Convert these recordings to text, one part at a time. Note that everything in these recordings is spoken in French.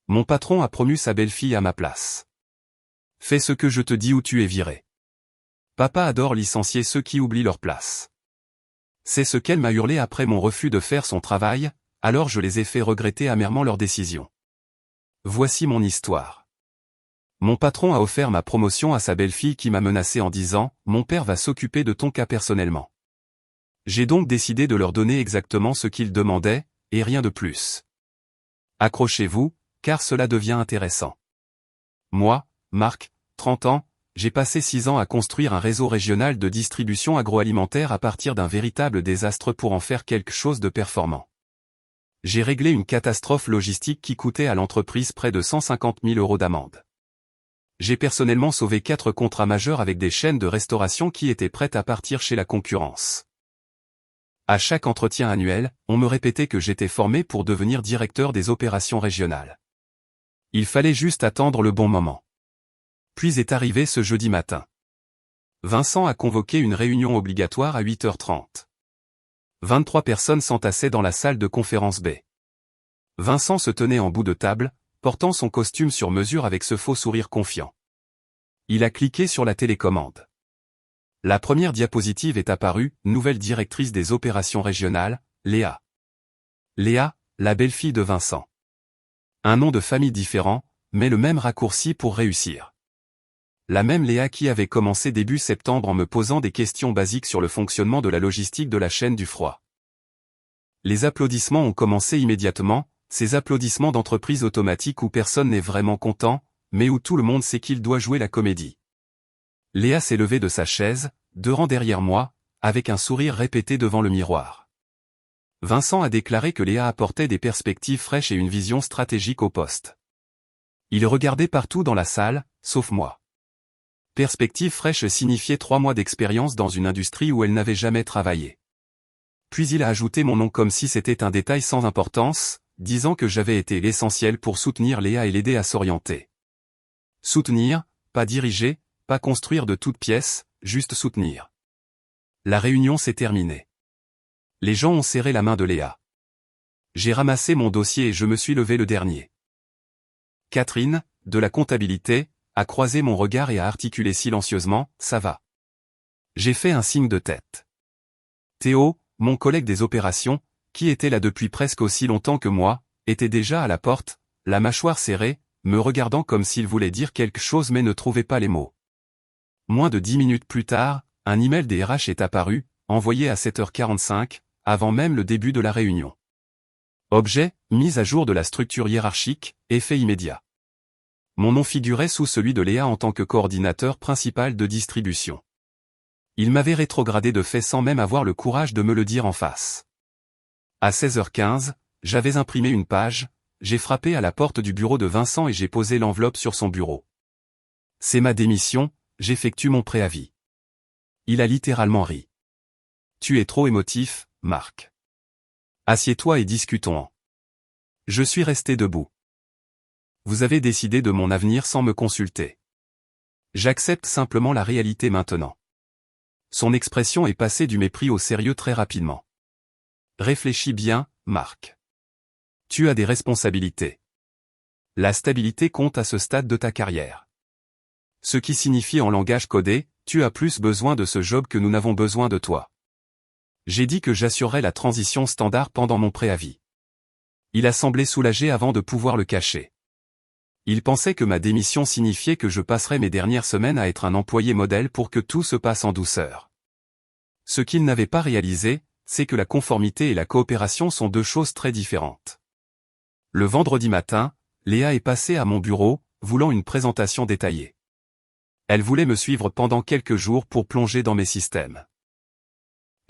Mon patron a promu sa belle-fille à ma place. Fais ce que je te dis ou tu es viré. Papa adore licencier ceux qui oublient leur place. C'est ce qu'elle m'a hurlé après mon refus de faire son travail, alors je les ai fait regretter amèrement leur décision. Voici mon histoire. Mon patron a offert ma promotion à sa belle-fille qui m'a menacé en disant « Mon père va s'occuper de ton cas personnellement ». J'ai donc décidé de leur donner exactement ce qu'ils demandaient, et rien de plus. Accrochez-vous, car cela devient intéressant. Moi, Marc, 30 ans, j'ai passé 6 ans à construire un réseau régional de distribution agroalimentaire à partir d'un véritable désastre pour en faire quelque chose de performant. J'ai réglé une catastrophe logistique qui coûtait à l'entreprise près de 150 000 € d'amende. J'ai personnellement sauvé 4 contrats majeurs avec des chaînes de restauration qui étaient prêtes à partir chez la concurrence. À chaque entretien annuel, on me répétait que j'étais formé pour devenir directeur des opérations régionales. Il fallait juste attendre le bon moment. Puis est arrivé ce jeudi matin. Vincent a convoqué une réunion obligatoire à 8h30. 23 personnes s'entassaient dans la salle de conférence B. Vincent se tenait en bout de table, portant son costume sur mesure avec ce faux sourire confiant. Il a cliqué sur la télécommande. La première diapositive est apparue, nouvelle directrice des opérations régionales, Léa. Léa, la belle-fille de Vincent. Un nom de famille différent, mais le même raccourci pour réussir. La même Léa qui avait commencé début septembre en me posant des questions basiques sur le fonctionnement de la logistique de la chaîne du froid. Les applaudissements ont commencé immédiatement, ces applaudissements d'entreprise automatique où personne n'est vraiment content, mais où tout le monde sait qu'il doit jouer la comédie. Léa s'est levée de sa chaise, 2 rangs derrière moi, avec un sourire répété devant le miroir. Vincent a déclaré que Léa apportait des perspectives fraîches et une vision stratégique au poste. Il regardait partout dans la salle, sauf moi. Perspective fraîche signifiait 3 mois d'expérience dans une industrie où elle n'avait jamais travaillé. Puis il a ajouté mon nom comme si c'était un détail sans importance, disant que j'avais été l'essentiel pour soutenir Léa et l'aider à s'orienter. Soutenir, pas diriger, pas construire de toutes pièces, juste soutenir. La réunion s'est terminée. Les gens ont serré la main de Léa. J'ai ramassé mon dossier et je me suis levé le dernier. Catherine, de la comptabilité, a croisé mon regard et a articulé silencieusement « ça va ». J'ai fait un signe de tête. Théo, mon collègue des opérations, qui était là depuis presque aussi longtemps que moi, était déjà à la porte, la mâchoire serrée, me regardant comme s'il voulait dire quelque chose mais ne trouvait pas les mots. Moins de 10 minutes plus tard, un email des RH est apparu, envoyé à 7h45, avant même le début de la réunion. Objet, mise à jour de la structure hiérarchique, effet immédiat. Mon nom figurait sous celui de Léa en tant que coordinateur principal de distribution. Il m'avait rétrogradé de fait sans même avoir le courage de me le dire en face. À 16h15, j'avais imprimé une page, j'ai frappé à la porte du bureau de Vincent et j'ai posé l'enveloppe sur son bureau. C'est ma démission, j'effectue mon préavis. Il a littéralement ri. Tu es trop émotif, Marc. Assieds-toi et discutons-en. Je suis resté debout. Vous avez décidé de mon avenir sans me consulter. J'accepte simplement la réalité maintenant. Son expression est passée du mépris au sérieux très rapidement. Réfléchis bien, Marc. Tu as des responsabilités. La stabilité compte à ce stade de ta carrière. Ce qui signifie en langage codé, tu as plus besoin de ce job que nous n'avons besoin de toi. J'ai dit que j'assurerais la transition standard pendant mon préavis. Il a semblé soulagé avant de pouvoir le cacher. Il pensait que ma démission signifiait que je passerais mes dernières semaines à être un employé modèle pour que tout se passe en douceur. Ce qu'il n'avait pas réalisé, c'est que la conformité et la coopération sont 2 choses très différentes. Le vendredi matin, Léa est passée à mon bureau, voulant une présentation détaillée. Elle voulait me suivre pendant quelques jours pour plonger dans mes systèmes.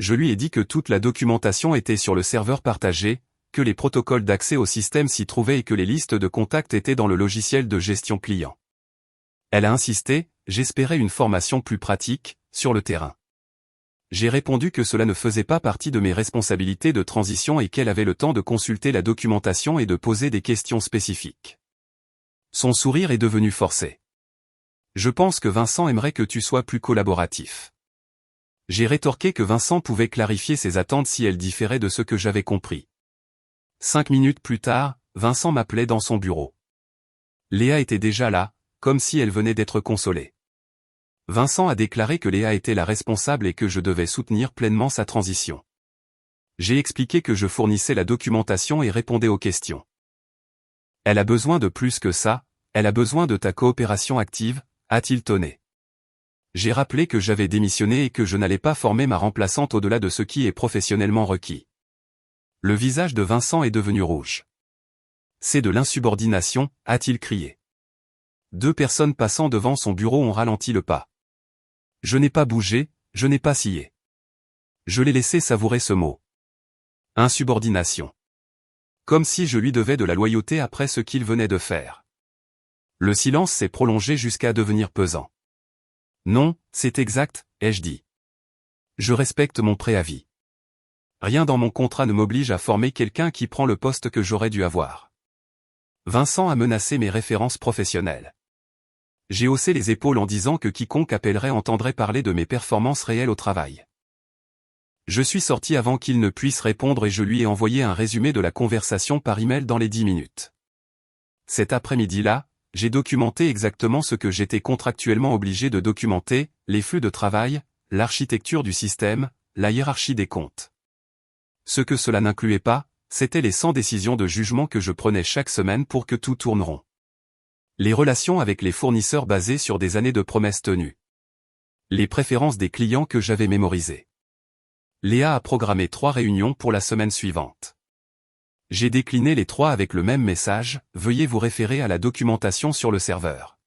Je lui ai dit que toute la documentation était sur le serveur partagé, que les protocoles d'accès au système s'y trouvaient et que les listes de contacts étaient dans le logiciel de gestion client. Elle a insisté, j'espérais une formation plus pratique, sur le terrain. J'ai répondu que cela ne faisait pas partie de mes responsabilités de transition et qu'elle avait le temps de consulter la documentation et de poser des questions spécifiques. Son sourire est devenu forcé. Je pense que Vincent aimerait que tu sois plus collaboratif. J'ai rétorqué que Vincent pouvait clarifier ses attentes si elles différaient de ce que j'avais compris. 5 minutes plus tard, Vincent m'appelait dans son bureau. Léa était déjà là, comme si elle venait d'être consolée. Vincent a déclaré que Léa était la responsable et que je devais soutenir pleinement sa transition. J'ai expliqué que je fournissais la documentation et répondais aux questions. Elle a besoin de plus que ça, elle a besoin de ta coopération active, a-t-il tonné. J'ai rappelé que j'avais démissionné et que je n'allais pas former ma remplaçante au-delà de ce qui est professionnellement requis. Le visage de Vincent est devenu rouge. C'est de l'insubordination, a-t-il crié. 2 personnes passant devant son bureau ont ralenti le pas. Je n'ai pas bougé, je n'ai pas scié. Je l'ai laissé savourer ce mot. Insubordination. Comme si je lui devais de la loyauté après ce qu'il venait de faire. Le silence s'est prolongé jusqu'à devenir pesant. Non, c'est exact, ai-je dit. Je respecte mon préavis. Rien dans mon contrat ne m'oblige à former quelqu'un qui prend le poste que j'aurais dû avoir. Vincent a menacé mes références professionnelles. J'ai haussé les épaules en disant que quiconque appellerait entendrait parler de mes performances réelles au travail. Je suis sorti avant qu'il ne puisse répondre et je lui ai envoyé un résumé de la conversation par email dans les 10 minutes. Cet après-midi-là, j'ai documenté exactement ce que j'étais contractuellement obligé de documenter, les flux de travail, l'architecture du système, la hiérarchie des comptes. Ce que cela n'incluait pas, c'étaient les 100 décisions de jugement que je prenais chaque semaine pour que tout tourne rond. Les relations avec les fournisseurs basées sur des années de promesses tenues. Les préférences des clients que j'avais mémorisées. Léa a programmé 3 réunions pour la semaine suivante. J'ai décliné les 3 avec le même message, veuillez vous référer à la documentation sur le serveur.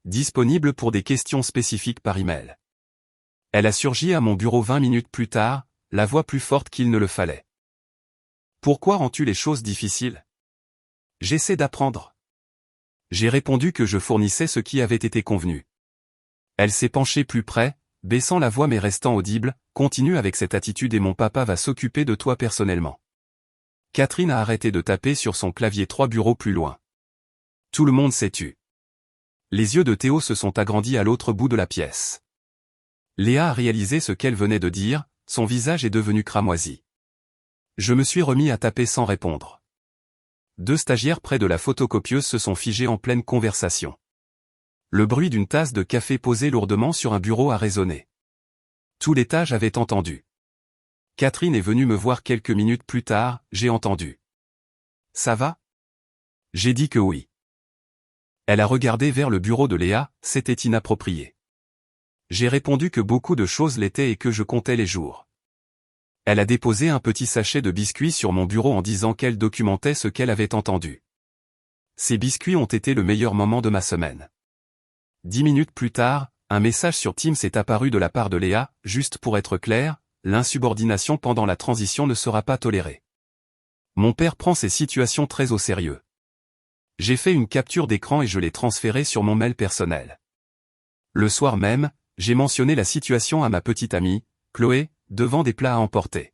Disponible pour des questions spécifiques par email. Elle a surgi à mon bureau 20 minutes plus tard, la voix plus forte qu'il ne le fallait. Pourquoi rends-tu les choses difficiles? J'essaie d'apprendre. J'ai répondu que je fournissais ce qui avait été convenu. Elle s'est penchée plus près, baissant la voix mais restant audible, continue avec cette attitude et mon papa va s'occuper de toi personnellement. Catherine a arrêté de taper sur son clavier 3 bureaux plus loin. Tout le monde s'est tu. Les yeux de Théo se sont agrandis à l'autre bout de la pièce. Léa a réalisé ce qu'elle venait de dire, son visage est devenu cramoisi. Je me suis remis à taper sans répondre. 2 stagiaires près de la photocopieuse se sont figés en pleine conversation. Le bruit d'une tasse de café posée lourdement sur un bureau a résonné. Tout l'étage avait entendu. Catherine est venue me voir quelques minutes plus tard, j'ai entendu. Ça va? J'ai dit que oui. Elle a regardé vers le bureau de Léa, c'était inapproprié. J'ai répondu que beaucoup de choses l'étaient et que je comptais les jours. Elle a déposé un petit sachet de biscuits sur mon bureau en disant qu'elle documentait ce qu'elle avait entendu. Ces biscuits ont été le meilleur moment de ma semaine. 10 minutes plus tard, un message sur Teams est apparu de la part de Léa, juste pour être clair, l'insubordination pendant la transition ne sera pas tolérée. Mon père prend ces situations très au sérieux. J'ai fait une capture d'écran et je l'ai transférée sur mon mail personnel. Le soir même, j'ai mentionné la situation à ma petite amie, Chloé, devant des plats à emporter.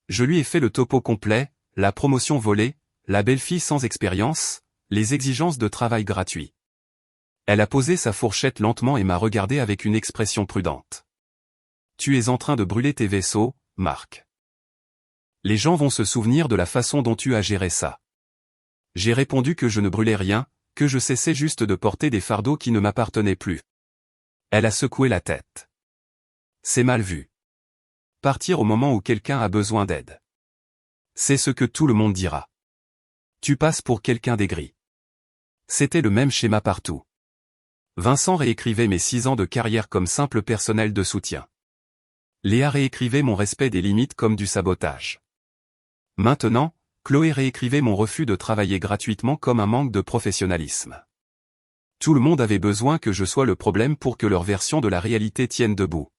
Je lui ai fait le topo complet, la promotion volée, la belle-fille sans expérience, les exigences de travail gratuit. Elle a posé sa fourchette lentement et m'a regardé avec une expression prudente. Tu es en train de brûler tes vaisseaux, Marc. Les gens vont se souvenir de la façon dont tu as géré ça. J'ai répondu que je ne brûlais rien, que je cessais juste de porter des fardeaux qui ne m'appartenaient plus. Elle a secoué la tête. C'est mal vu. Partir au moment où quelqu'un a besoin d'aide. C'est ce que tout le monde dira. Tu passes pour quelqu'un d'aigri. C'était le même schéma partout. Vincent réécrivait mes 6 ans de carrière comme simple personnel de soutien. Léa réécrivait mon respect des limites comme du sabotage. Maintenant, Chloé réécrivait mon refus de travailler gratuitement comme un manque de professionnalisme. Tout le monde avait besoin que je sois le problème pour que leur version de la réalité tienne debout.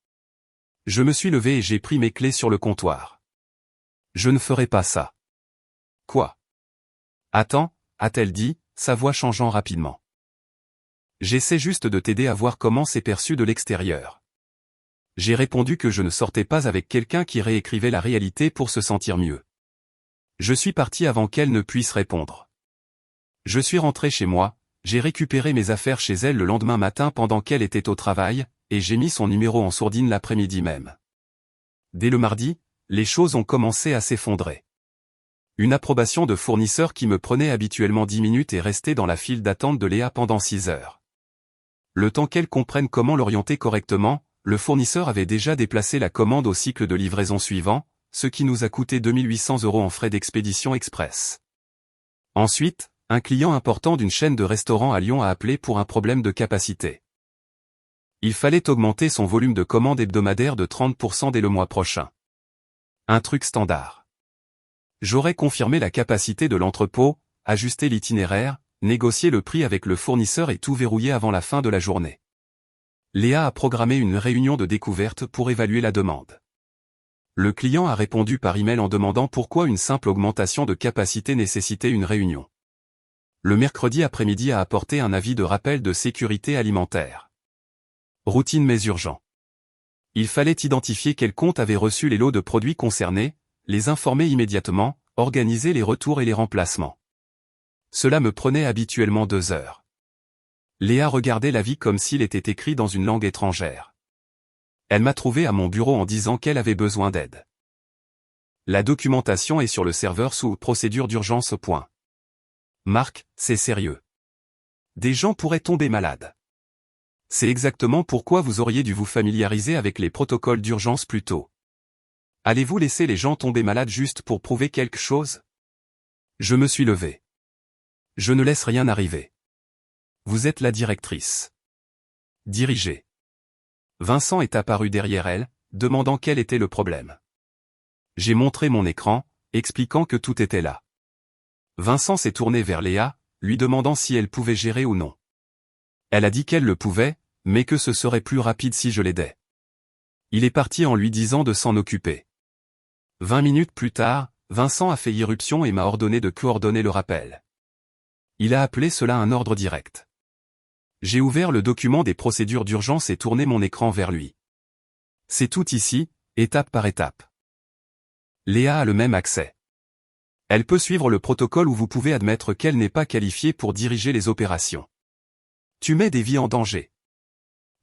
Je me suis levé et j'ai pris mes clés sur le comptoir. Je ne ferai pas ça. Quoi? Attends, a-t-elle dit, sa voix changeant rapidement. J'essaie juste de t'aider à voir comment c'est perçu de l'extérieur. J'ai répondu que je ne sortais pas avec quelqu'un qui réécrivait la réalité pour se sentir mieux. Je suis parti avant qu'elle ne puisse répondre. Je suis rentré chez moi, j'ai récupéré mes affaires chez elle le lendemain matin pendant qu'elle était au travail, et j'ai mis son numéro en sourdine l'après-midi même. Dès le mardi, les choses ont commencé à s'effondrer. Une approbation de fournisseur qui me prenait habituellement 10 minutes et restait dans la file d'attente de Léa pendant 6 heures. Le temps qu'elle comprenne comment l'orienter correctement, le fournisseur avait déjà déplacé la commande au cycle de livraison suivant, ce qui nous a coûté 2800 € en frais d'expédition express. Ensuite, un client important d'une chaîne de restaurants à Lyon a appelé pour un problème de capacité. Il fallait augmenter son volume de commandes hebdomadaires de 30% dès le mois prochain. Un truc standard. J'aurais confirmé la capacité de l'entrepôt, ajusté l'itinéraire, négocié le prix avec le fournisseur et tout verrouillé avant la fin de la journée. Léa a programmé une réunion de découverte pour évaluer la demande. Le client a répondu par email en demandant pourquoi une simple augmentation de capacité nécessitait une réunion. Le mercredi après-midi a apporté un avis de rappel de sécurité alimentaire. Routine mais urgent. Il fallait identifier quel compte avait reçu les lots de produits concernés, les informer immédiatement, organiser les retours et les remplacements. Cela me prenait habituellement 2 heures. Léa regardait l'avis comme s'il était écrit dans une langue étrangère. Elle m'a trouvé à mon bureau en disant qu'elle avait besoin d'aide. La documentation est sur le serveur sous procédure d'urgence au point. Marc, c'est sérieux. Des gens pourraient tomber malades. C'est exactement pourquoi vous auriez dû vous familiariser avec les protocoles d'urgence plus tôt. Allez-vous laisser les gens tomber malades juste pour prouver quelque chose? Je me suis levé. Je ne laisse rien arriver. Vous êtes la directrice. Dirigez. Vincent est apparu derrière elle, demandant quel était le problème. J'ai montré mon écran, expliquant que tout était là. Vincent s'est tourné vers Léa, lui demandant si elle pouvait gérer ou non. Elle a dit qu'elle le pouvait, mais que ce serait plus rapide si je l'aidais. Il est parti en lui disant de s'en occuper. 20 minutes plus tard, Vincent a fait irruption et m'a ordonné de coordonner le rappel. Il a appelé cela un ordre direct. J'ai ouvert le document des procédures d'urgence et tourné mon écran vers lui. C'est tout ici, étape par étape. Léa a le même accès. Elle peut suivre le protocole où vous pouvez admettre qu'elle n'est pas qualifiée pour diriger les opérations. Tu mets des vies en danger.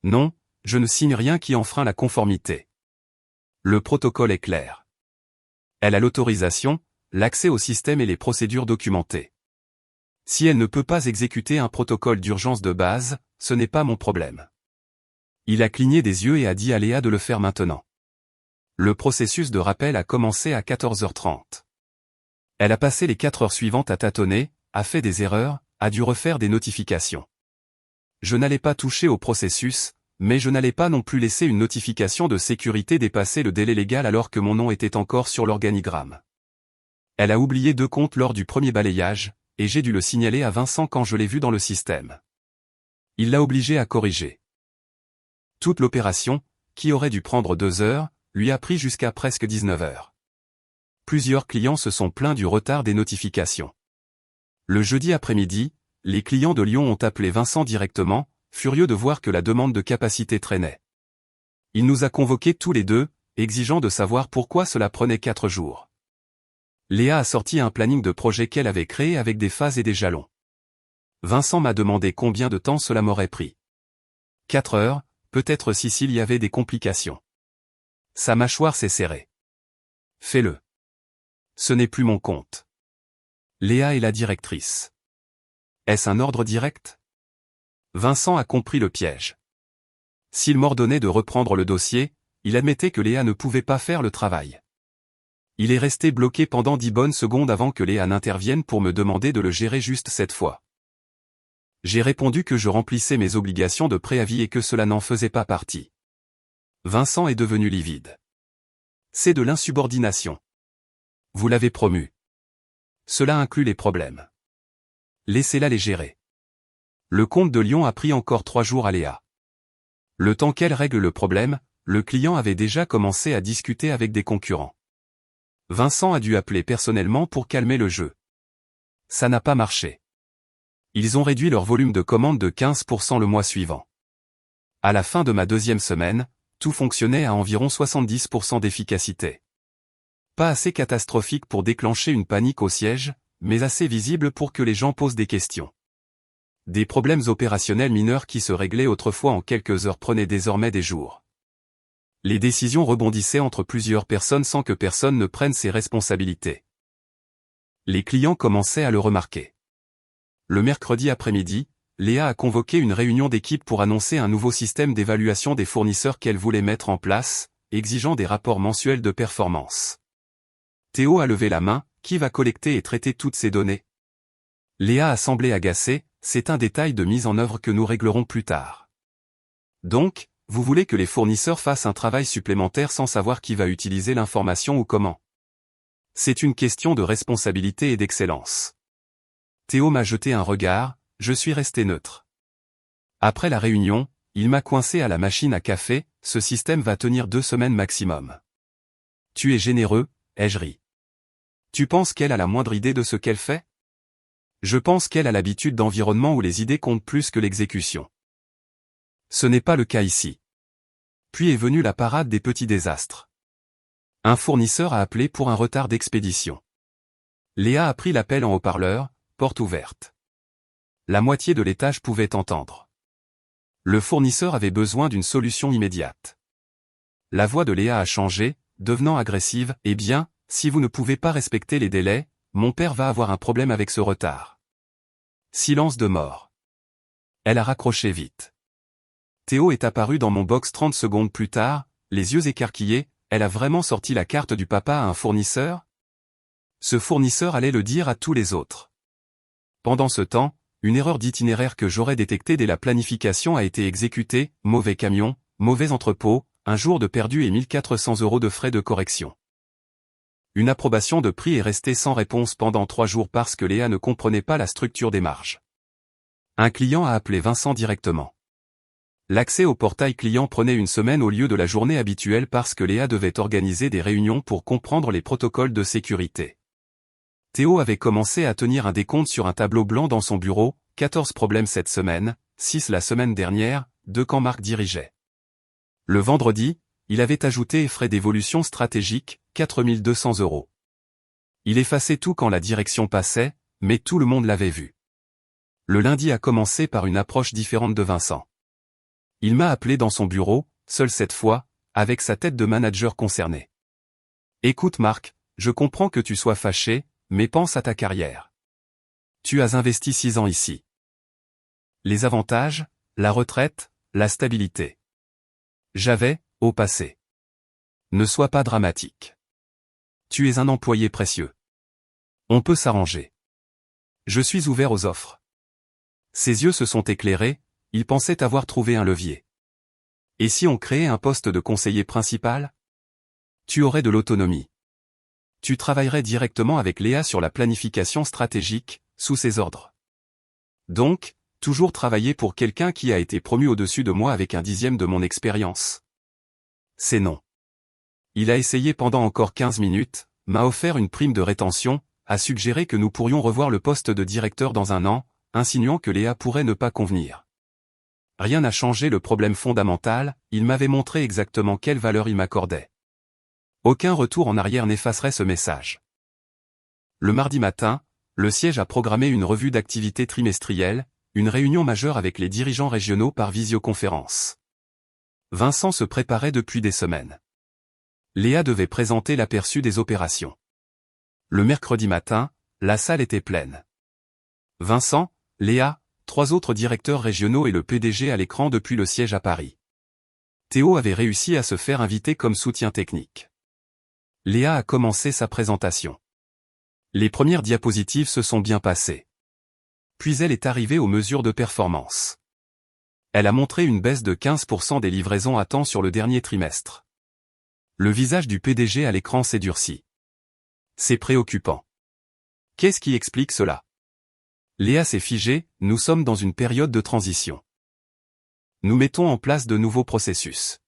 Non, je ne signe rien qui enfreint la conformité. Le protocole est clair. Elle a l'autorisation, l'accès au système et les procédures documentées. Si elle ne peut pas exécuter un protocole d'urgence de base, ce n'est pas mon problème. Il a cligné des yeux et a dit à Léa de le faire maintenant. Le processus de rappel a commencé à 14h30. Elle a passé les 4 heures suivantes à tâtonner, a fait des erreurs, a dû refaire des notifications. Je n'allais pas toucher au processus, mais je n'allais pas non plus laisser une notification de sécurité dépasser le délai légal alors que mon nom était encore sur l'organigramme. Elle a oublié 2 comptes lors du premier balayage, et j'ai dû le signaler à Vincent quand je l'ai vu dans le système. Il l'a obligé à corriger. Toute l'opération, qui aurait dû prendre 2 heures, lui a pris jusqu'à presque 19 heures. Plusieurs clients se sont plaints du retard des notifications. Le jeudi après-midi, les clients de Lyon ont appelé Vincent directement, furieux de voir que la demande de capacité traînait. Il nous a convoqués tous les deux, exigeant de savoir pourquoi cela prenait 4 jours. Léa a sorti un planning de projet qu'elle avait créé avec des phases et des jalons. Vincent m'a demandé combien de temps cela m'aurait pris. 4 heures, peut-être si s'il y avait des complications. Sa mâchoire s'est serrée. Fais-le. Ce n'est plus mon compte. Léa est la directrice. Est-ce un ordre direct? Vincent a compris le piège. S'il m'ordonnait de reprendre le dossier, il admettait que Léa ne pouvait pas faire le travail. Il est resté bloqué pendant 10 bonnes secondes avant que Léa n'intervienne pour me demander de le gérer juste cette fois. J'ai répondu que je remplissais mes obligations de préavis et que cela n'en faisait pas partie. Vincent est devenu livide. C'est de l'insubordination. Vous l'avez promu. Cela inclut les problèmes. Laissez-la les gérer. Le compte de Lyon a pris encore 3 jours à Léa. Le temps qu'elle règle le problème, le client avait déjà commencé à discuter avec des concurrents. Vincent a dû appeler personnellement pour calmer le jeu. Ça n'a pas marché. Ils ont réduit leur volume de commandes de 15% le mois suivant. À la fin de ma 2e semaine, tout fonctionnait à environ 70% d'efficacité. Pas assez catastrophique pour déclencher une panique au siège, mais assez visible pour que les gens posent des questions. Des problèmes opérationnels mineurs qui se réglaient autrefois en quelques heures prenaient désormais des jours. Les décisions rebondissaient entre plusieurs personnes sans que personne ne prenne ses responsabilités. Les clients commençaient à le remarquer. Le mercredi après-midi, Léa a convoqué une réunion d'équipe pour annoncer un nouveau système d'évaluation des fournisseurs qu'elle voulait mettre en place, exigeant des rapports mensuels de performance. Théo a levé la main, qui va collecter et traiter toutes ces données? Léa a semblé agacée, c'est un détail de mise en œuvre que nous réglerons plus tard. Donc, vous voulez que les fournisseurs fassent un travail supplémentaire sans savoir qui va utiliser l'information ou comment? C'est une question de responsabilité et d'excellence. Théo m'a jeté un regard, je suis resté neutre. Après la réunion, il m'a coincé à la machine à café, ce système va tenir 2 semaines maximum. Tu es généreux, ai-je ri. Tu penses qu'elle a la moindre idée de ce qu'elle fait? Je pense qu'elle a l'habitude d'environnement où les idées comptent plus que l'exécution. Ce n'est pas le cas ici. Puis est venue la parade des petits désastres. Un fournisseur a appelé pour un retard d'expédition. Léa a pris l'appel en haut-parleur, porte ouverte. La moitié de l'étage pouvait entendre. Le fournisseur avait besoin d'une solution immédiate. La voix de Léa a changé, devenant agressive. Eh bien, si vous ne pouvez pas respecter les délais, mon père va avoir un problème avec ce retard. Silence de mort. Elle a raccroché vite. Théo est apparu dans mon box 30 secondes plus tard, les yeux écarquillés. Elle a vraiment sorti la carte du papa à un fournisseur? Ce fournisseur allait le dire à tous les autres. Pendant ce temps, une erreur d'itinéraire que j'aurais détectée dès la planification a été exécutée, mauvais camion, mauvais entrepôt, un jour de perdu et 1400 € de frais de correction. Une approbation de prix est restée sans réponse pendant 3 jours parce que Léa ne comprenait pas la structure des marges. Un client a appelé Vincent directement. L'accès au portail client prenait une semaine au lieu de la journée habituelle parce que Léa devait organiser des réunions pour comprendre les protocoles de sécurité. Théo avait commencé à tenir un décompte sur un tableau blanc dans son bureau, 14 problèmes cette semaine, 6 la semaine dernière, 2 quand Marc dirigeait. Le vendredi, il avait ajouté frais d'évolution stratégique, 4200 €. Il effaçait tout quand la direction passait, mais tout le monde l'avait vu. Le lundi a commencé par une approche différente de Vincent. Il m'a appelé dans son bureau, seul cette fois, avec sa tête de manager concerné. Écoute Marc, je comprends que tu sois fâché, mais pense à ta carrière. Tu as investi 6 ans ici. Les avantages, la retraite, la stabilité. J'avais, au passé. Ne sois pas dramatique. Tu es un employé précieux. On peut s'arranger. Je suis ouvert aux offres. Ses yeux se sont éclairés, il pensait avoir trouvé un levier. Et si on créait un poste de conseiller principal? Tu aurais de l'autonomie. Tu travaillerais directement avec Léa sur la planification stratégique, sous ses ordres. Donc, toujours travailler pour quelqu'un qui a été promu au-dessus de moi avec un 10e de mon expérience. C'est non. Il a essayé pendant encore 15 minutes, m'a offert une prime de rétention, a suggéré que nous pourrions revoir le poste de directeur dans 1 an, insinuant que Léa pourrait ne pas convenir. Rien n'a changé le problème fondamental, il m'avait montré exactement quelle valeur il m'accordait. Aucun retour en arrière n'effacerait ce message. Le mardi matin, le siège a programmé une revue d'activité trimestrielle, une réunion majeure avec les dirigeants régionaux par visioconférence. Vincent se préparait depuis des semaines. Léa devait présenter l'aperçu des opérations. Le mercredi matin, la salle était pleine. Vincent, Léa, 3 autres directeurs régionaux et le PDG à l'écran depuis le siège à Paris. Théo avait réussi à se faire inviter comme soutien technique. Léa a commencé sa présentation. Les premières diapositives se sont bien passées. Puis elle est arrivée aux mesures de performance. Elle a montré une baisse de 15% des livraisons à temps sur le dernier trimestre. Le visage du PDG à l'écran s'est durci. C'est préoccupant. Qu'est-ce qui explique cela? Léa s'est figée, nous sommes dans une période de transition. Nous mettons en place de nouveaux processus.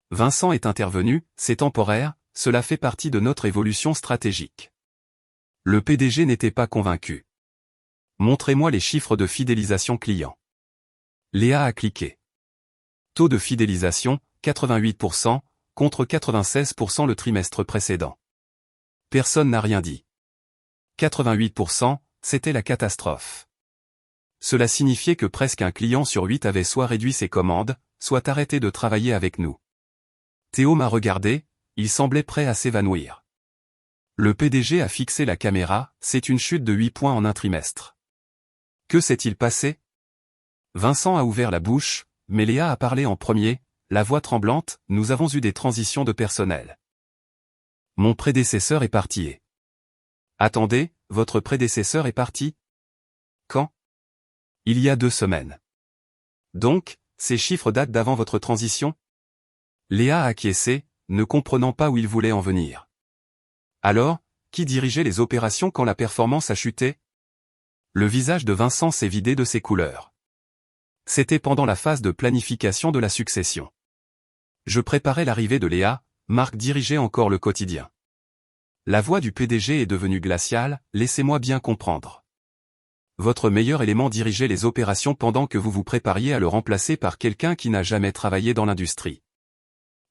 Vincent est intervenu, c'est temporaire, cela fait partie de notre évolution stratégique. Le PDG n'était pas convaincu. Montrez-moi les chiffres de fidélisation client. Léa a cliqué. Taux de fidélisation, 88%, contre 96% le trimestre précédent. Personne n'a rien dit. 88%, c'était la catastrophe. Cela signifiait que presque un client sur 8 avait soit réduit ses commandes, soit arrêté de travailler avec nous. Théo m'a regardé, il semblait prêt à s'évanouir. Le PDG a fixé la caméra, c'est une chute de 8 points en un trimestre. Que s'est-il passé? Vincent a ouvert la bouche, mais Léa a parlé en premier, la voix tremblante, nous avons eu des transitions de personnel. Mon prédécesseur est parti. Attendez, votre prédécesseur est parti? Quand? Il y a 2 semaines. Donc, ces chiffres datent d'avant votre transition? Léa a acquiescé, ne comprenant pas où il voulait en venir. Alors, qui dirigeait les opérations quand la performance a chuté? Le visage de Vincent s'est vidé de ses couleurs. C'était pendant la phase de planification de la succession. Je préparais l'arrivée de Léa, Marc dirigeait encore le quotidien. La voix du PDG est devenue glaciale, laissez-moi bien comprendre. Votre meilleur élément dirigeait les opérations pendant que vous vous prépariez à le remplacer par quelqu'un qui n'a jamais travaillé dans l'industrie.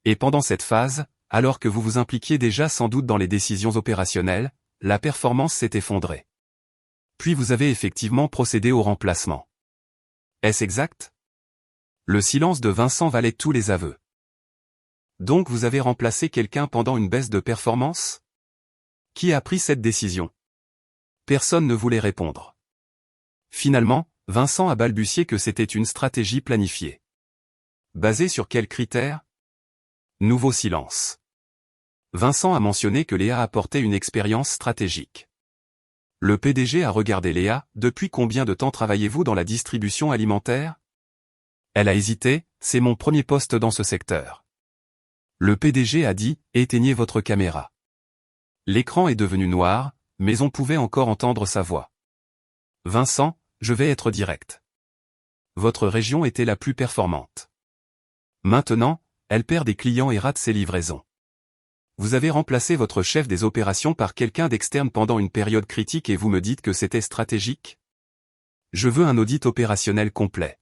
Et pendant cette phase, alors que vous vous impliquiez déjà sans doute dans les décisions opérationnelles, la performance s'est effondrée. Puis vous avez effectivement procédé au remplacement. Est-ce exact? Le silence de Vincent valait tous les aveux. Donc vous avez remplacé quelqu'un pendant une baisse de performance? Qui a pris cette décision? Personne ne voulait répondre. Finalement, Vincent a balbutié que c'était une stratégie planifiée. Basée sur quels critères? Nouveau silence. Vincent a mentionné que Léa apportait une expérience stratégique. Le PDG a regardé Léa, depuis combien de temps travaillez-vous dans la distribution alimentaire? Elle a hésité, c'est mon premier poste dans ce secteur. Le PDG a dit, éteignez votre caméra. L'écran est devenu noir, mais on pouvait encore entendre sa voix. Vincent, je vais être direct. Votre région était la plus performante. Maintenant, elle perd des clients et rate ses livraisons. Vous avez remplacé votre chef des opérations par quelqu'un d'externe pendant une période critique et vous me dites que c'était stratégique? Je veux un audit opérationnel complet.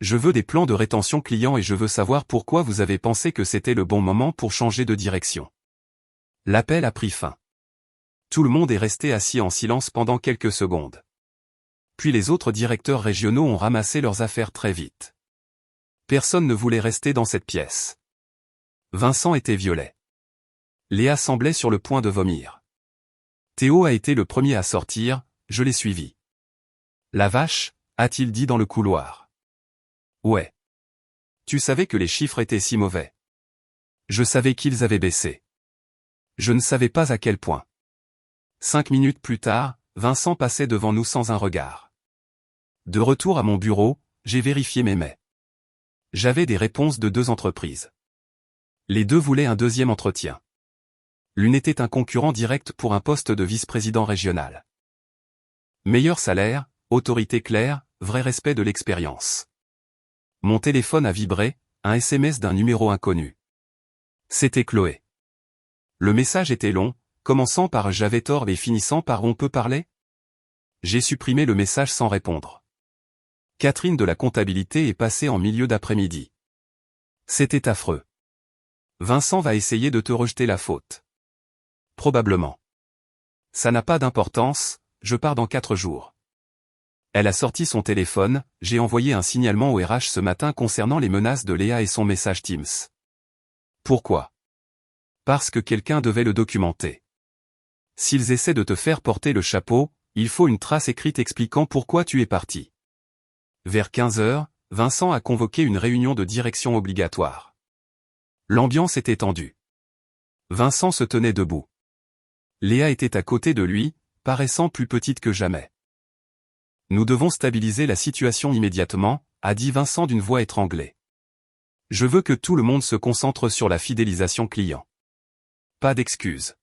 Je veux des plans de rétention client et je veux savoir pourquoi vous avez pensé que c'était le bon moment pour changer de direction. L'appel a pris fin. Tout le monde est resté assis en silence pendant quelques secondes. Puis les autres directeurs régionaux ont ramassé leurs affaires très vite. Personne ne voulait rester dans cette pièce. Vincent était violet. Léa semblait sur le point de vomir. Théo a été le premier à sortir, je l'ai suivi. La vache, a-t-il dit dans le couloir. Ouais. Tu savais que les chiffres étaient si mauvais. Je savais qu'ils avaient baissé. Je ne savais pas à quel point. 5 minutes plus tard, Vincent passait devant nous sans un regard. De retour à mon bureau, j'ai vérifié mes mails. J'avais des réponses de 2 entreprises. Les 2 voulaient un deuxième entretien. L'une était un concurrent direct pour un poste de vice-président régional. Meilleur salaire, autorité claire, vrai respect de l'expérience. Mon téléphone a vibré, un SMS d'un numéro inconnu. C'était Chloé. Le message était long, commençant par j'avais tort et finissant par on peut parler? J'ai supprimé le message sans répondre. Catherine de la comptabilité est passée en milieu d'après-midi. C'était affreux. Vincent va essayer de te rejeter la faute. Probablement. Ça n'a pas d'importance, je pars dans 4 jours. Elle a sorti son téléphone, j'ai envoyé un signalement au RH ce matin concernant les menaces de Léa et son message Teams. Pourquoi? Parce que quelqu'un devait le documenter. S'ils essaient de te faire porter le chapeau, il faut une trace écrite expliquant pourquoi tu es parti. Vers 15 heures, Vincent a convoqué une réunion de direction obligatoire. L'ambiance était tendue. Vincent se tenait debout. Léa était à côté de lui, paraissant plus petite que jamais. Nous devons stabiliser la situation immédiatement, a dit Vincent d'une voix étranglée. Je veux que tout le monde se concentre sur la fidélisation client. Pas d'excuses.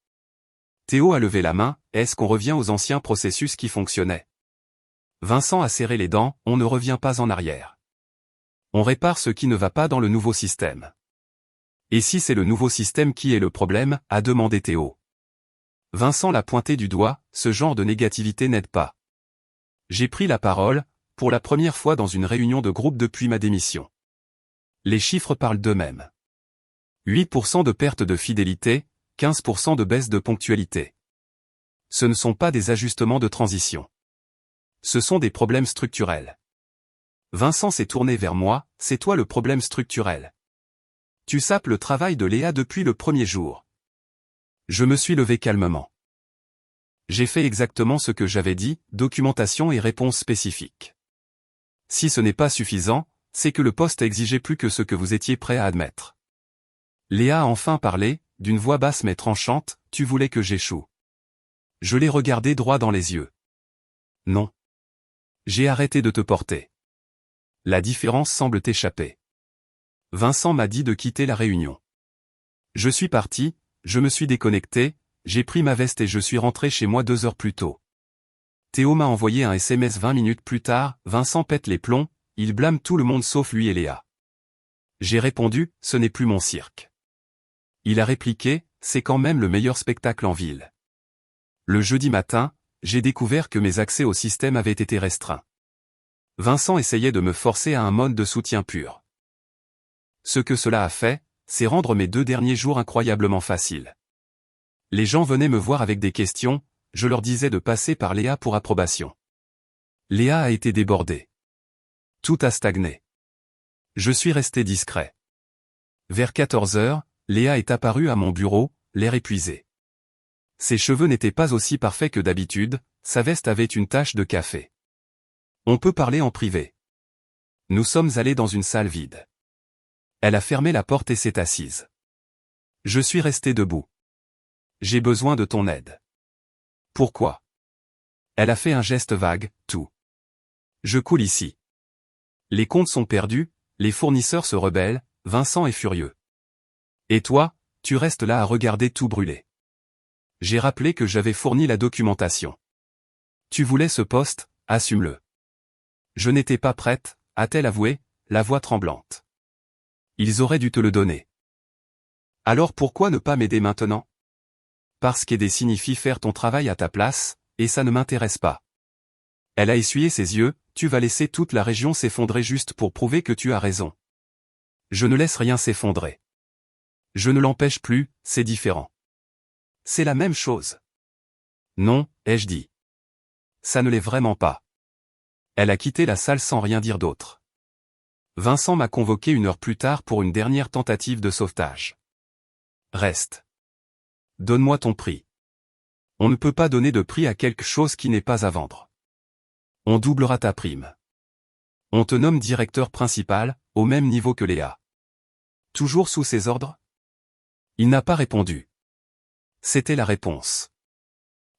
Théo a levé la main, est-ce qu'on revient aux anciens processus qui fonctionnaient? Vincent a serré les dents, on ne revient pas en arrière. On répare ce qui ne va pas dans le nouveau système. Et si c'est le nouveau système qui est le problème, a demandé Théo. Vincent l'a pointé du doigt, ce genre de négativité n'aide pas. J'ai pris la parole, pour la première fois dans une réunion de groupe depuis ma démission. Les chiffres parlent d'eux-mêmes. 8% de perte de fidélité, 15% de baisse de ponctualité. Ce ne sont pas des ajustements de transition. Ce sont des problèmes structurels. Vincent s'est tourné vers moi, c'est toi le problème structurel. Tu sapes le travail de Léa depuis le premier jour. Je me suis levé calmement. J'ai fait exactement ce que j'avais dit, documentation et réponse spécifique. Si ce n'est pas suffisant, c'est que le poste exigeait plus que ce que vous étiez prêt à admettre. Léa a enfin parlé, d'une voix basse mais tranchante, tu voulais que j'échoue. Je l'ai regardé droit dans les yeux. Non. J'ai arrêté de te porter. La différence semble t'échapper. Vincent m'a dit de quitter la réunion. Je suis parti, je me suis déconnecté, j'ai pris ma veste et je suis rentré chez moi 2 heures plus tôt. Théo m'a envoyé un SMS 20 minutes plus tard, Vincent pète les plombs, il blâme tout le monde sauf lui et Léa. J'ai répondu, ce n'est plus mon cirque. Il a répliqué, c'est quand même le meilleur spectacle en ville. Le jeudi matin, j'ai découvert que mes accès au système avaient été restreints. Vincent essayait de me forcer à un mode de soutien pur. Ce que cela a fait, c'est rendre mes 2 derniers jours incroyablement faciles. Les gens venaient me voir avec des questions, je leur disais de passer par Léa pour approbation. Léa a été débordée. Tout a stagné. Je suis resté discret. Vers 14 heures, Léa est apparue à mon bureau, l'air épuisé. Ses cheveux n'étaient pas aussi parfaits que d'habitude, sa veste avait une tache de café. On peut parler en privé. Nous sommes allés dans une salle vide. Elle a fermé la porte et s'est assise. Je suis resté debout. J'ai besoin de ton aide. Pourquoi? Elle a fait un geste vague, tout. Je coule ici. Les comptes sont perdus, les fournisseurs se rebellent, Vincent est furieux. Et toi, tu restes là à regarder tout brûler. J'ai rappelé que j'avais fourni la documentation. Tu voulais ce poste, assume-le. Je n'étais pas prête, a-t-elle avoué, la voix tremblante. Ils auraient dû te le donner. Alors pourquoi ne pas m'aider maintenant? Parce qu'aider signifie faire ton travail à ta place, et ça ne m'intéresse pas. Elle a essuyé ses yeux, tu vas laisser toute la région s'effondrer juste pour prouver que tu as raison. Je ne laisse rien s'effondrer. Je ne l'empêche plus, c'est différent. C'est la même chose. Non, ai-je dit. Ça ne l'est vraiment pas. Elle a quitté la salle sans rien dire d'autre. Vincent m'a convoqué 1 heure plus tard pour une dernière tentative de sauvetage. Reste. Donne-moi ton prix. On ne peut pas donner de prix à quelque chose qui n'est pas à vendre. On doublera ta prime. On te nomme directeur principal, au même niveau que Léa. Toujours sous ses ordres? Il n'a pas répondu. C'était la réponse.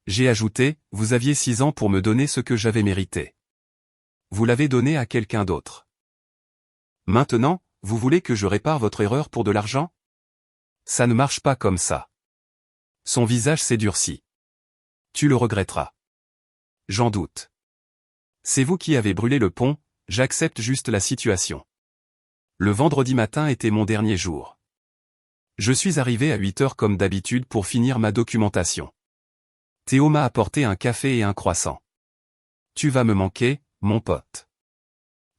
J'ai ajouté, vous aviez 6 ans pour me donner ce que j'avais mérité. Vous l'avez donné à quelqu'un d'autre. Maintenant, vous voulez que je répare votre erreur pour de l'argent? Ça ne marche pas comme ça. Son visage s'est durci. Tu le regretteras. J'en doute. C'est vous qui avez brûlé le pont, j'accepte juste la situation. Le vendredi matin était mon dernier jour. Je suis arrivé à 8 heures comme d'habitude pour finir ma documentation. Théo m'a apporté un café et un croissant. Tu vas me manquer, mon pote.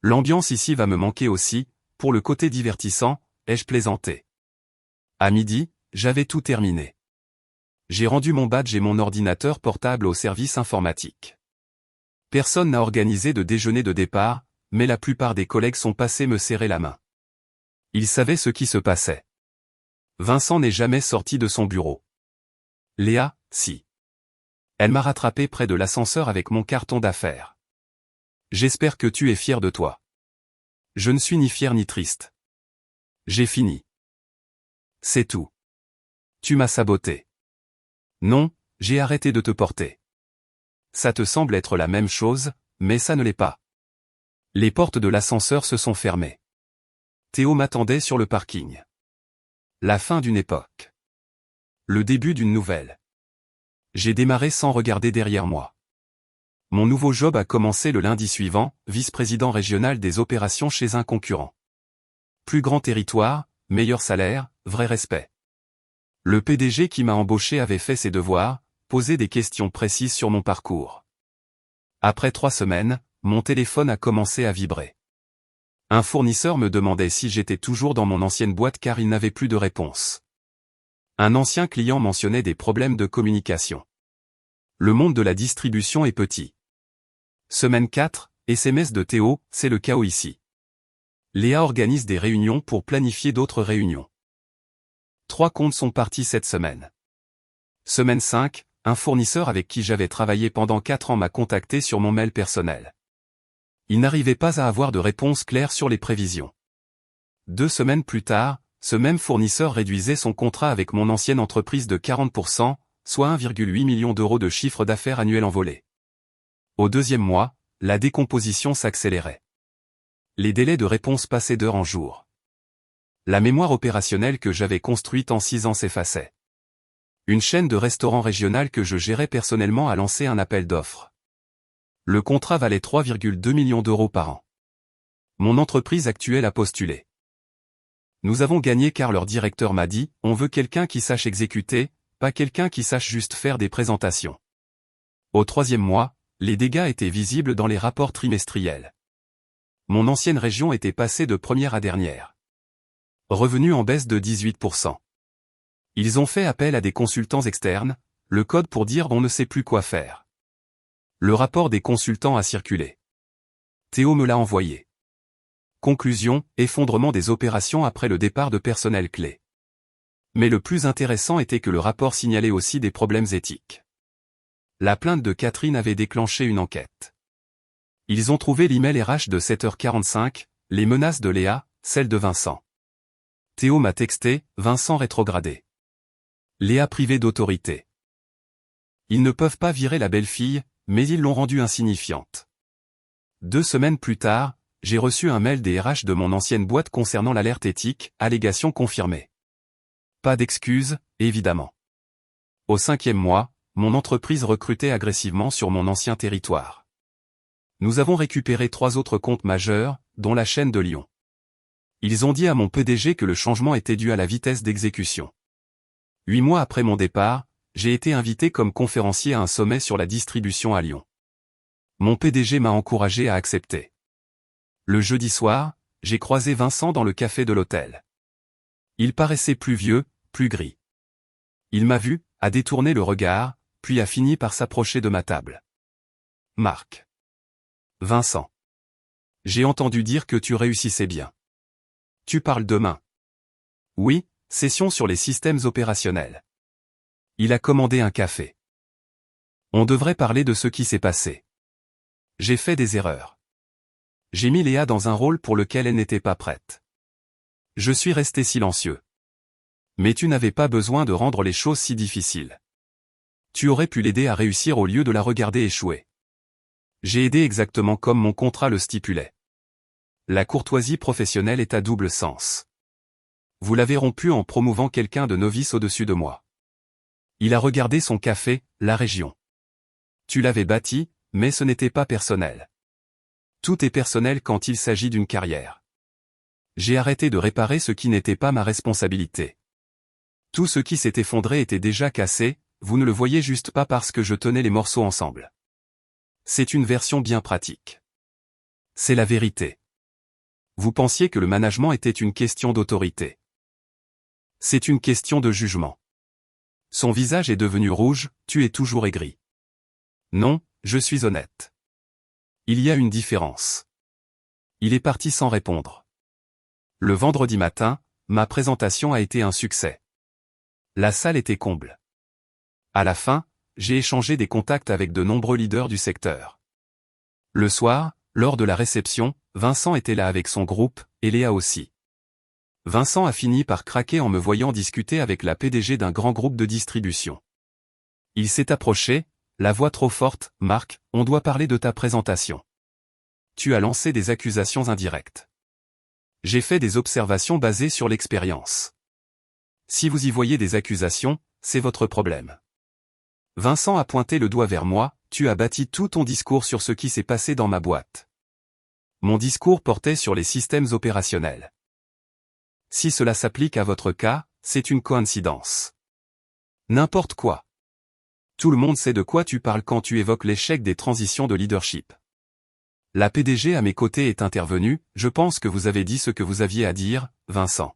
L'ambiance ici va me manquer aussi, pour le côté divertissant, ai-je plaisanté. À midi, j'avais tout terminé. J'ai rendu mon badge et mon ordinateur portable au service informatique. Personne n'a organisé de déjeuner de départ, mais la plupart des collègues sont passés me serrer la main. Ils savaient ce qui se passait. Vincent n'est jamais sorti de son bureau. Léa, si. Elle m'a rattrapé près de l'ascenseur avec mon carton d'affaires. J'espère que tu es fier de toi. Je ne suis ni fier ni triste. J'ai fini. C'est tout. Tu m'as saboté. Non, j'ai arrêté de te porter. Ça te semble être la même chose, mais ça ne l'est pas. Les portes de l'ascenseur se sont fermées. Théo m'attendait sur le parking. La fin d'une époque. Le début d'une nouvelle. J'ai démarré sans regarder derrière moi. Mon nouveau job a commencé le lundi suivant, vice-président régional des opérations chez un concurrent. Plus grand territoire, meilleur salaire, vrai respect. Le PDG qui m'a embauché avait fait ses devoirs, posé des questions précises sur mon parcours. Après 3 semaines, mon téléphone a commencé à vibrer. Un fournisseur me demandait si j'étais toujours dans mon ancienne boîte car il n'avait plus de réponse. Un ancien client mentionnait des problèmes de communication. Le monde de la distribution est petit. Semaine 4, SMS de Théo, c'est le chaos ici. Léa organise des réunions pour planifier d'autres réunions. 3 comptes sont partis cette semaine. Semaine 5, un fournisseur avec qui j'avais travaillé pendant 4 ans m'a contacté sur mon mail personnel. Il n'arrivait pas à avoir de réponse claire sur les prévisions. 2 semaines plus tard, ce même fournisseur réduisait son contrat avec mon ancienne entreprise de 40%, soit 1,8 million d'euros de chiffre d'affaires annuel envolé. Au 2e mois, la décomposition s'accélérait. Les délais de réponse passaient d'heure en jour. La mémoire opérationnelle que j'avais construite en 6 ans s'effaçait. Une chaîne de restaurants régionale que je gérais personnellement a lancé un appel d'offres. Le contrat valait 3,2 millions d'euros par an. Mon entreprise actuelle a postulé. Nous avons gagné car leur directeur m'a dit « On veut quelqu'un qui sache exécuter, pas quelqu'un qui sache juste faire des présentations. » Au 3e mois, les dégâts étaient visibles dans les rapports trimestriels. Mon ancienne région était passée de première à dernière. Revenu en baisse de 18%. Ils ont fait appel à des consultants externes, le code pour dire on ne sait plus quoi faire. Le rapport des consultants a circulé. Théo me l'a envoyé. Conclusion, effondrement des opérations après le départ de personnel clé. Mais le plus intéressant était que le rapport signalait aussi des problèmes éthiques. La plainte de Catherine avait déclenché une enquête. Ils ont trouvé l'email RH de 7h45, les menaces de Léa, celles de Vincent. Théo m'a texté, Vincent rétrogradé. Léa privée d'autorité. Ils ne peuvent pas virer la belle-fille, mais ils l'ont rendue insignifiante. 2 semaines plus tard, j'ai reçu un mail des RH de mon ancienne boîte concernant l'alerte éthique, allégation confirmée. Pas d'excuses, évidemment. Au 5e mois, mon entreprise recrutait agressivement sur mon ancien territoire. Nous avons récupéré 3 autres comptes majeurs, dont la chaîne de Lyon. Ils ont dit à mon PDG que le changement était dû à la vitesse d'exécution. 8 mois après mon départ, j'ai été invité comme conférencier à un sommet sur la distribution à Lyon. Mon PDG m'a encouragé à accepter. Le jeudi soir, j'ai croisé Vincent dans le café de l'hôtel. Il paraissait plus vieux, plus gris. Il m'a vu, a détourné le regard, puis a fini par s'approcher de ma table. Marc. Vincent. J'ai entendu dire que tu réussissais bien. Tu parles demain. Oui, session sur les systèmes opérationnels. Il a commandé un café. On devrait parler de ce qui s'est passé. J'ai fait des erreurs. J'ai mis Léa dans un rôle pour lequel elle n'était pas prête. Je suis resté silencieux. Mais tu n'avais pas besoin de rendre les choses si difficiles. Tu aurais pu l'aider à réussir au lieu de la regarder échouer. J'ai aidé exactement comme mon contrat le stipulait. La courtoisie professionnelle est à double sens. Vous l'avez rompu en promouvant quelqu'un de novice au-dessus de moi. Il a regardé son café, la région. Tu l'avais bâti, mais ce n'était pas personnel. Tout est personnel quand il s'agit d'une carrière. J'ai arrêté de réparer ce qui n'était pas ma responsabilité. Tout ce qui s'est effondré était déjà cassé, vous ne le voyez juste pas parce que je tenais les morceaux ensemble. C'est une version bien pratique. C'est la vérité. Vous pensiez que le management était une question d'autorité. C'est une question de jugement. Son visage est devenu rouge, tu es toujours aigri. Non, je suis honnête. Il y a une différence. Il est parti sans répondre. Le vendredi matin, ma présentation a été un succès. La salle était comble. À la fin, j'ai échangé des contacts avec de nombreux leaders du secteur. Le soir, lors de la réception, Vincent était là avec son groupe, et Léa aussi. Vincent a fini par craquer en me voyant discuter avec la PDG d'un grand groupe de distribution. Il s'est approché, la voix trop forte, Marc, on doit parler de ta présentation. Tu as lancé des accusations indirectes. J'ai fait des observations basées sur l'expérience. Si vous y voyez des accusations, c'est votre problème. Vincent a pointé le doigt vers moi, tu as bâti tout ton discours sur ce qui s'est passé dans ma boîte. Mon discours portait sur les systèmes opérationnels. Si cela s'applique à votre cas, c'est une coïncidence. N'importe quoi. Tout le monde sait de quoi tu parles quand tu évoques l'échec des transitions de leadership. La PDG à mes côtés est intervenue, je pense que vous avez dit ce que vous aviez à dire, Vincent.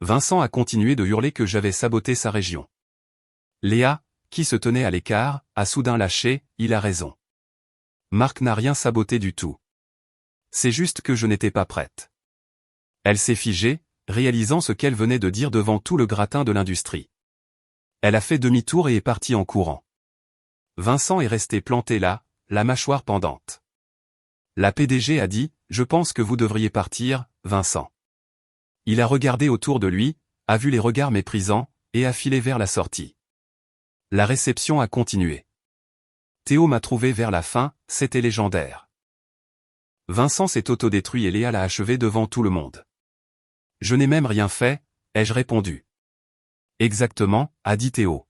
Vincent a continué de hurler que j'avais saboté sa région. Léa, qui se tenait à l'écart, a soudain lâché, il a raison. Marc n'a rien saboté du tout. C'est juste que je n'étais pas prête. Elle s'est figée, réalisant ce qu'elle venait de dire devant tout le gratin de l'industrie. Elle a fait demi-tour et est partie en courant. Vincent est resté planté là, la mâchoire pendante. La PDG a dit, « Je pense que vous devriez partir, Vincent. » Il a regardé autour de lui, a vu les regards méprisants, et a filé vers la sortie. La réception a continué. Théo m'a trouvé vers la fin, c'était légendaire. Vincent s'est autodétruit et Léa l'a achevé devant tout le monde. Je n'ai même rien fait, ai-je répondu. Exactement, a dit Théo.